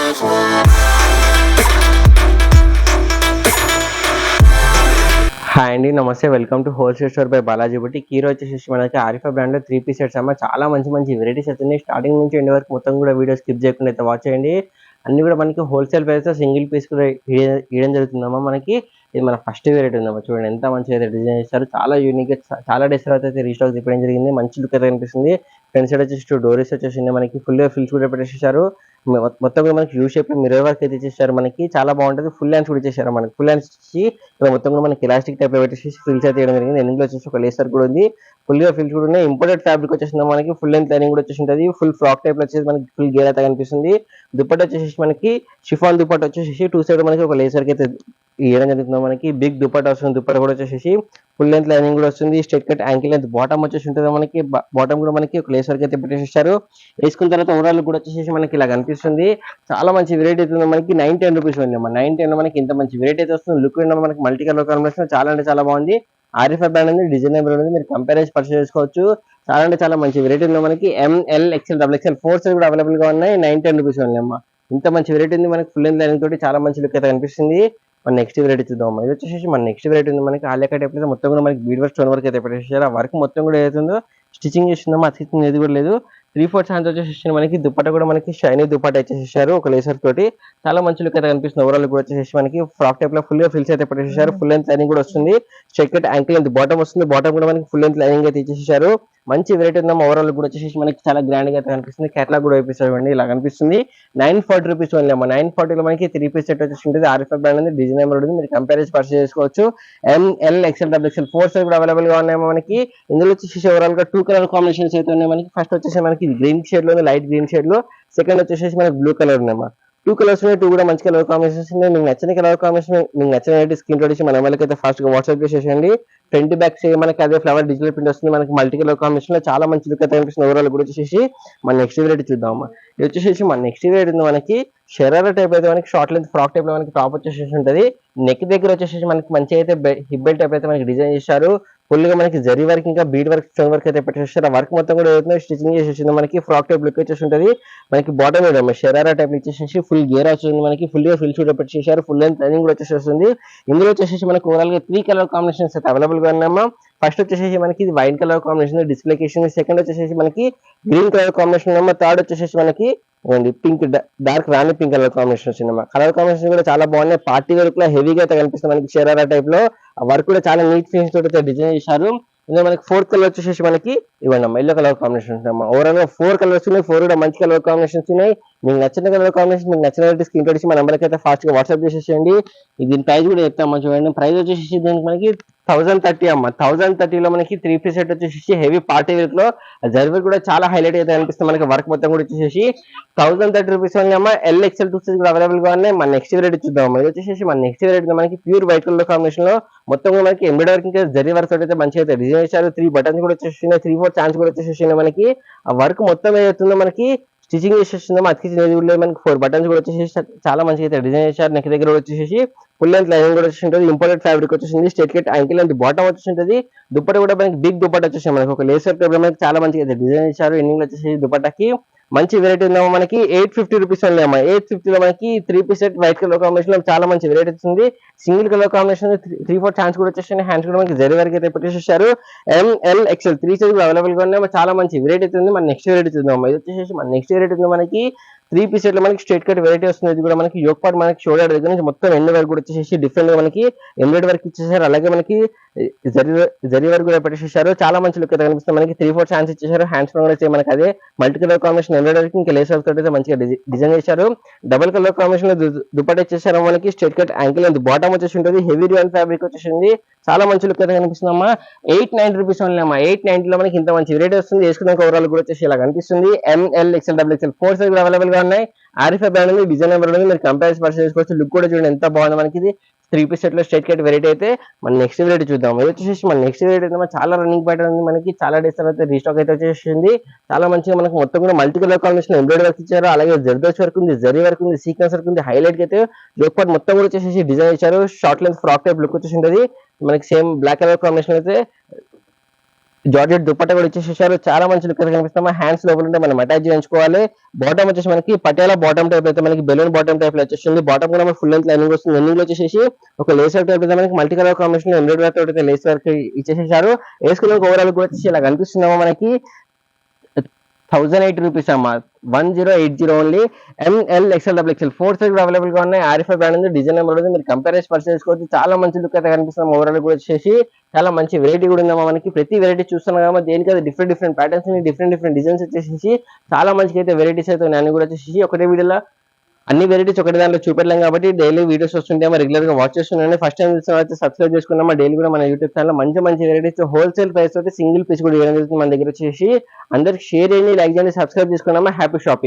Hi అండి, నమస్తే. Welcome to wholesale store by Balaji boutique. ఈ రోజు వచ్చేసి మనకి ఆరిఫా బ్రాండ్ లో 3 పీస్ సెట్స్ అమ్మ. చాలా మంచి వెరైటీస్ అవుతున్నాయి. స్టార్టింగ్ నుంచి ఎండ్ వరకు మొత్తం కూడా వీడియో స్కిప్ చేయకుండా అయితే వాచ్ చేయండి. అన్ని కూడా మనకి హోల్సేల్ ప్రైస్ సింగిల్ పీస్ కూడా ఇవ్వడం జరుగుతుందమ్మా. మనకి ఇది మన ఫస్ట్ వెరైటీ ఉందమ్మా. చూడండి ఎంత మంచిగా అయితే డిజైన్ చేస్తారు. చాలా యూనిక్ గా చాలా డేస్ తర్వాత అయితే రీస్టాక్ తిప్పడం జరిగింది. మంచి లుక్ అయితే కనిపిస్తుంది. ఫ్రంట్ సైడ్ వచ్చేసి 2 డోరీస్ వచ్చేసింది. మనకి ఫుల్ ఫిల్స్ కూడా పెట్టేసేసారు. మొత్తం కూడా మనకి యూ షేప్ లో మిర్రర్ వర్క్ అయితే ఇచ్చేసారు. మనకి చాలా బాగుంటుంది. ఫుల్ హ్యాండ్స్ కూడా ఇచ్చేసారు. మనకి ఫుల్ హ్యాండ్స్ ఇచ్చి మొత్తం కూడా మనకి ఎలాస్టిక్ టైప్ లో పెట్టేసి ఫిల్స్ అయితే చేయడం జరిగింది. ఎండింగ్ లో వచ్చేసి ఒక లేసర్ కూడా ఉంది. ఫుల్ గా ఫిల్స్ కూడా ఉన్నాయి. ఇంపోర్టెడ్ ఫ్యాబ్రిక్ వచ్చేసింది. మనకి ఫుల్ లెంత్ లైనింగ్ కూడా వచ్చేసి ఉంటుంది. ఫుల్ ఫ్రాక్ టైప్ లో వచ్చేసి మనకి ఫుల్ గేర్ అయితే కనిపిస్తుంది. దుప్పట్ట వచ్చేసి మనకి షిఫాన్ దుప్పట్ట వచ్చేసి 2 సైడ్ మనకి ఒక లేసర్ కి అయితే ఇవ్వడం జరుగుతుంది. మనకి బిగ్ దుప్పట్ట వస్తుంది. దుప్పట్ట కూడా వచ్చేసి ఫుల్ లెంత్ లైనింగ్ కూడా వస్తుంది. Straight cut ankle length bottom వచ్చేసి ఉంటుంది. మనకి బాటమ్ కూడా మనకి ఒక లేసర్ కి అయితే పెట్టేసేసారు. వేసుకున్న తర్వాత ఓవరాల్ కూడా వచ్చేసి మనకి ఇలా కనిపిస్తుంది. చాలా మంచి వెరైటీ అవుతుంది. మనకి 9-10 రూపీస్ ఉంది. 9-10 లో మనకి ఇంత మంచి వెరైటీ అయితే వస్తుంది. లుక్ మనకి మల్టీ కలర్ కాంబినేషన్ చాలా అంటే చాలా బాగుంది. ఆరిఫా బ్రాండ్ ఉంది, డిజైన్ ఉంది. మీరు కంపేర్ చేసి పర్చేస్ చేసుకోవచ్చు. చాలా అంటే చాలా మంచి వెరైటీ ఉంది. మనకి ML XL XXL 4 సైజ్ కూడా అవైలబుల్ గా ఉన్నాయి. 9-10 రూపీస్ ఉంది అమ్మా. ఇంత మంచి వెరైటీ ఉంది. మనకి ఫుల్ లెంత్ లైనింగ్ తోటి చాలా మంచి లుక్ అయితే కనిపిస్తుంది. మన నెక్స్ట్ వెరైటీ చూద్దాం. ఇది వచ్చేసి మన నెక్స్ట్ వెరైటీ ఉంది. మనకి ఆలియా కట్ అయితే మొత్తం కూడా మనకి బీడ్ వర్క్ స్టోన్ వర్క్ అయితే పెట్టేసారు. ఆ వర్క్ మొత్తం కూడా ఏదైతుందో స్టిచింగ్ చేస్తుందో అతికింది ఏది కూడా లేదు. 3/4 హ్యాండ్స్ వచ్చేసి మనకి దుప్పట్ట కూడా మనకి షైనీ దుప్పట్ట వచ్చేసారు ఒక లేసర్ తోటి. చాలా మంచి లుక్ అయితే కనిపిస్తుంది. ఓవరాల్ కూడా వచ్చేసి మనకి ఫ్రాక్ టైప్ లో ఫుల్ గా ఫిల్స్ అయితే పెట్టేసారు. ఫుల్ లెంత్ లైనింగ్ కూడా వస్తుంది. Straight cut ankle length bottom వస్తుంది. బాటమ్ కూడా మనకి ఫుల్ లెంత్ లైనింగ్ అయితే ఇచ్చేసారు. మంచి వెరైటీ ఉందాం. ఓవరాల్ కూడా వచ్చేసి మనకి చాలా గ్రాండ్ గా అయితే కనిపిస్తుంది. కేటలాగ్ కూడా వేపిస్తామండి. ఇలా కనిపిస్తుంది. 940 రూపీస్ ఓన్లీ అమ్మ. 940 లో మనకి 3 పీస్ సెట్ వచ్చేసి ఉంటుంది. ఆరిఫా బ్రాండ్ ఉంది, డిజైన్ ఉంటుంది. మీరు కంపేర్ చేసి పర్చేస్ చేసుకోవచ్చు. ML XL XXL 4 సైజ్ కూడా అవైలబుల్ గా ఉన్నాయి మనకి. ఇందులో వచ్చేసి ఓవరాల్ గా 2 కలర్ కాంబినేషన్స్ అయితే ఉన్నాయి మనకి. ఫస్ట్ వచ్చేసి మనకి గ్రీన్ షేడ్ లో, లైట్ గ్రీన్ షేడ్ లో. సెకండ్ వచ్చేసి మనకి బ్లూ కలర్ ఉన్నాయమ్మా. 2 కలర్స్ ఉన్నాయి. 2 కూడా మంచి కలర్ కాంబినేషన్స్ ఉన్నాయి. మీకు నచ్చిన కలర్ కాంబినేషన్, మీకు నచ్చిన స్క్రీన్ షాట్ మన వాళ్ళకి అయితే ఫాస్ట్ గా వాట్సాప్ చేసేయండి. ఫ్రంట్ బ్యాక్ మనకి అదే ఫ్లవర్ డిజిటల్ ప్రింట్ వస్తుంది. మనకి మల్టీ కలర్ కాంబినేషన్ లో చాలా మంచి లుక్ అయితే కనిపిస్తుంది. ఓవరాల్ కూడా వచ్చేసి మన నెక్స్ట్ వెరైటీ చూద్దాం. ఇది వచ్చేసి మన నెక్స్ట్ వెరైటీ ఉంది. మనకి షరారా టైప్ అయితే మనకి షార్ట్ లెంత్ ఫ్రాక్ టైప్ లో మనకి టాప్ వచ్చేసి ఉంటుంది. నెక్ దగ్గర వచ్చేసి మనకి మంచి అయితే హిప్ బెల్ట్ టైప్ అయితే మనకి డిజైన్ చేశారు. ఫుల్ గా మనకి జరీ వర్క్ ఇంకా బీడ్ వర్క్ స్టోన్ వర్క్ అయితే పెట్టేసారు. ఆ వర్క్ మొత్తం కూడా ఏదైతే స్టిచింగ్ చేసేసింది. మనకి ఫ్రాక్ టైప్ లుక్ వచ్చేసి ఉంటుంది. మనకి బాటమ్ మీద షరారా టైప్ ఇచ్చేసి ఫుల్ గేర్ వచ్చేసింది. మనకి ఫుల్ గా ఫిల్ షూట్ పెట్టేసారు. ఫుల్ లెంత్ లైనింగ్ కూడా వచ్చేసి ఇందులో వచ్చేసి మనకి ఓవరాల్ గా 3 కలర్ కాంబినేషన్స్ అయితే అవైలబుల్ గా ఉన్నాయమ్మా. ఫస్ట్ వచ్చేసి మనకి ఇది వైట్ కలర్ కాంబినేషన్ డిస్ప్లే కేసింది. సెకండ్ వచ్చేసి మనకి గ్రీన్ కలర్ కాంబినేషన్ ఉందమ్మా. థర్డ్ వచ్చేసి మనకి పింక్ డార్క్ రాణి పింక్ కలర్ కాంబినేషన్ వచ్చిందమ్మా. కలర్ కాంబినేషన్ కూడా చాలా బాగున్నాయి. పార్టీ వర్క్ లో హెవీగా అయితే కనిపిస్తుంది మనకి షరారా టైప్ లో. ఆ వర్క్ కూడా చాలా నీట్ ఫినిష్ తోటి డిజైన్ చేశారు. ఇందులో మనకి 4th కలర్ వచ్చేసి మనకి ఇవ్వండి అమ్మా, ఎల్లో కలర్ కాంబినేషన్ అమ్మా. ఓవరాల్ గా 4 కలర్స్ ఉన్నాయి. 4 కూడా మంచి కలర్ కాంబినేషన్స్ ఉన్నాయి. మీకు నచ్చిన కలర్ కాంబినేషన్, మీకు నచ్చిన స్క్రీన్ షాట్ ఇచ్చి మన నెంబర్కి అయితే ఫాస్ట్ గా వాట్సాప్ చేసేసేయండి. దీని ప్రైస్ కూడా చెప్తామా చూడండి. ప్రైస్ వచ్చేసి దీనికి మనకి 1030 అమ్మ. 1030 లో మనకి 3 పీస్ సెట్ వచ్చేసి హెవీ పార్టీ వేర్ లో జర్వీ కూడా చాలా హైలైట్ అయితే అనిపిస్తుంది. మనకి వర్క్ మొత్తం కూడా వచ్చేసి 1030 రూపీస్ ఓన్లీ అమ్మ. LXL 2 సైజ్ కూడా అవైలబుల్ గా ఉన్నాయి. మన నెక్స్ట్ వెరైటీ చూద్దాం. ఇది వచ్చేసి మన నెక్స్ట్ వెరైటీ మనకి ప్యూర్ వైట్ కలర్ కాంబినేషన్ లో మొత్తం కూడా మనకి ఎంబ్రాయిడరీ ఇంకా జరీ వర్క్ అయితే మంచిగా అయితే డిజైన్ చేశారు. 3 బటన్స్ కూడా వచ్చేసి 3/4 ఛాన్స్ కూడా వచ్చేసి మనకి. ఆ వర్క్ మొత్తం ఏదైతుందో మనకి స్టిచింగ్ చేసేసిందో అతికించినది కూడా మనకి 4 బటన్స్ కూడా వచ్చేసి చాలా మంచిగా అయితే డిజైన్ చేశారు. నెక్ దగ్గర వచ్చేసి ఫుల్ లెంత్ లైనింగ్ కూడా వచ్చేసి ఉంటుంది. ఇంపోర్టెడ్ ఫ్యాబ్రిక్ వచ్చేసింది. Straight cut ankle length bottom వచ్చేసి ఉంటుంది. దుప్పట కూడా మనకి బిగ్ దుప్పట వచ్చేసి మనకి ఒక లేసర్ టైప్ మనకి చాలా మంచిగా అయితే డిజైన్ చేశారు. ఎండింగ్ వచ్చేసి దుప్పటకి మంచి వెరైటీ ఉందామా. మనకి 850 రూపీస్ ఓన్లీ అమ్మా. 850 లో మనకి 3 piece set white colour combination లో చాలా మంచి వెరైటీ వచ్చింది. సింగిల్ కలర్ కాంబినేషన్ 3/4 ఛాన్స్ కూడా వచ్చేసి హ్యాండ్స్ కూడా మనకి జరీ వరకు అయితే పెట్టేసేసారు. ML XL 3 సైజ్ అవైలబుల్ గా ఉన్నాయి. చాలా మంచి వెరైటీ ఉంది. మన నెక్స్ట్ వెరైటీ చూద్దాం. ఇది వచ్చేసి మన నెక్స్ట్ వెరైటీ ఉంది. మనకి 3 పీస్ సెట్ లో మనకి స్ట్రైట్ కట్ వెరైటీ వస్తుంది. ఇది కూడా మనకి యోక్ పార్ట్ మనకి షోల్డర్ దగ్గర నుంచి మొత్తం ఎండ్ వరకు కూడా వచ్చేసి డిఫరెంట్ గా మనకి ఎంబ్రాయిడరీ వర్క్ ఇచ్చేసారు. అలాగే మనకి జరీ వరకు కూడా పెట్టేసేసారు. చాలా మంచి లుక్ అయితే కనిపిస్తుంది. మనకి 3/4 ఛాన్స్ ఇచ్చేసారు. హ్యాండ్స్ కూడా మనకి అదే మల్టీ కలర్ కాంబినేషన్ ఎంబ్రాయిడరీ ఇంకా లేస్ వర్క్ తోటి మంచిగా డిజైన్ చేశారు. డబుల్ కలర్ కాంబినేషన్ లో దుపట్టా ఇచ్చేసారు. మనకి straight cut ankle and bottom వచ్చేసి ఉంటుంది. హెవీ డ్యూయల్ ఫ్యాబ్రిక్ వచ్చేసింది. చాలా మంచి లుక్ అయితే కనిపిస్తుంది అమ్మా. 890 రూపీస్ ఓన్లీ అమ్మా. 890 లో మనకి ఇంత మంచి వెరైటీ వస్తుంది. వేసుకున్నాక ఓవరాల్ కూడా వచ్చేసి ఇలా కనిపిస్తుంది. ML XL XXL 4 సైజ్ కూడా అవైలబుల్ గా ఉన్నాయి. ఆరిఫా బ్రాండ్ ఉంది, డిజైన్ నెంబర్ ఉంది. మీరు కంపేర్ పర్చేస్ చేసుకోవచ్చు. లుక్ కూడా చూడండి ఎంత బాగుంది మనకి. ఇది 3 పీస్ సెట్ లో స్ట్రైట్ కట్ వెరైటీ అయితే మన నెక్స్ట్ వెరైటీ చూద్దాం. ఇది వచ్చేసి మన నెక్స్ట్ వెరైటీ అయితే చాలా రన్నింగ్ ప్యాటర్న్ ఉంది. మనకి చాలా డేస్ తర్వాత రీస్టాక్ అయితే వచ్చేసింది. చాలా మంచిగా మనకి మొత్తం కూడా multi colour combination embroidery work ఇచ్చారు. అలాగే జర్దోష్ వర్క్ ఉంది, జరీ వర్క్ ఉంది, సీక్వెన్స్ వర్క్ ఉంది. హైలైట్ అయితే యోక్ పార్ట్ మొత్తం కూడా వచ్చేసి డిజైన్ ఇచ్చారు. Short length frock type look వచ్చేసి ఉంటుంది. మనకి సేమ్ బ్లాక్ కలర్ కాంబినేషన్ అయితే జార్జెట్ దుపట్టా కూడా ఇచ్చేసేసారు. చాలా మంచి లుక్ అయితే కనిపిస్తామా. హ్యాండ్స్ లోపల ఉంటే మనం అటాచ్ చేయించుకోవాలి. బాటమ్ వచ్చేసి మనకి పటియాలా బాటమ్ టైప్ అయితే మనకి బెలూన్ బాటమ్ టైప్ లో వచ్చేస్తుంది. బాటమ్ కూడా మనకి ఫుల్ లెంత్ లైనింగ్ వస్తుంది. లైనింగ్ లో వచ్చేసి ఒక లేస్ వర్క్ టైప్ అయితే మనకి మల్టీ కలర్ కాంబినేషన్ లో ఎంబ్రాయిడరీ వర్క్ అయితే లేస్ వర్క్ ఇచ్చేసేసారు. వేసుకున్న ఓవరాల్ కూడా వచ్చేసి ఇలా కనిపిస్తున్నామా మనకి 1080 రూపీస్ అమ్మా. 1080 only. M L XL double XL 4 size available గా ఉన్నాయి. ఆర్ఎఫ్ఐ బ్రాండ్ ఉంది. డిజైన్ నెంబర్ ఉంది. మీరు కంపేర్ చేసి పర్చేస్ చేసుకోవచ్చు. చాలా మంచి లుక్ అయితే కనిపిస్తున్నాం. ఓవరాల్ కూడా వచ్చేసి చాలా మంచి వెరైటీ కూడా ఉందమ్మా మనకి. ప్రతి వెరైటీ చూస్తున్నాం కదా దేనికి అది డిఫరెంట్ ప్యాటర్న్స్ డిఫరెంట్ డిజైన్స్ వచ్చేసి చాలా మంచిగా అయితే వెరైటీస్ అయితే ఉన్నాయి. అన్ని కూడా వచ్చేసి ఒకటే వీడియోలో అన్ని వెరైటీస్ ఒకటి దాంట్లో చూపెట్టలేం కాబట్టి డైలీ వీడియోస్ వస్తుంటే రెగ్యులర్ గా వాచ్ చేస్తున్నాను. ఫస్ట్ టైం చూస్తే సబ్స్క్రైబ్ చేసుకున్నామా. డైలీ కూడా మన యూట్యూబ్ ఛానల్ మంచి వెరైటీస్ హోల్సేల్ ప్రైస్ అయితే సింగిల్ పీస్ కూడా ఇవ్వడం జరుగుతుంది. మన దగ్గర వచ్చేసి అందరికి షేర్ చేయండి, లైక్ చేయండి, సబ్స్క్రైబ్ చేసుకున్నామా. Happy shopping.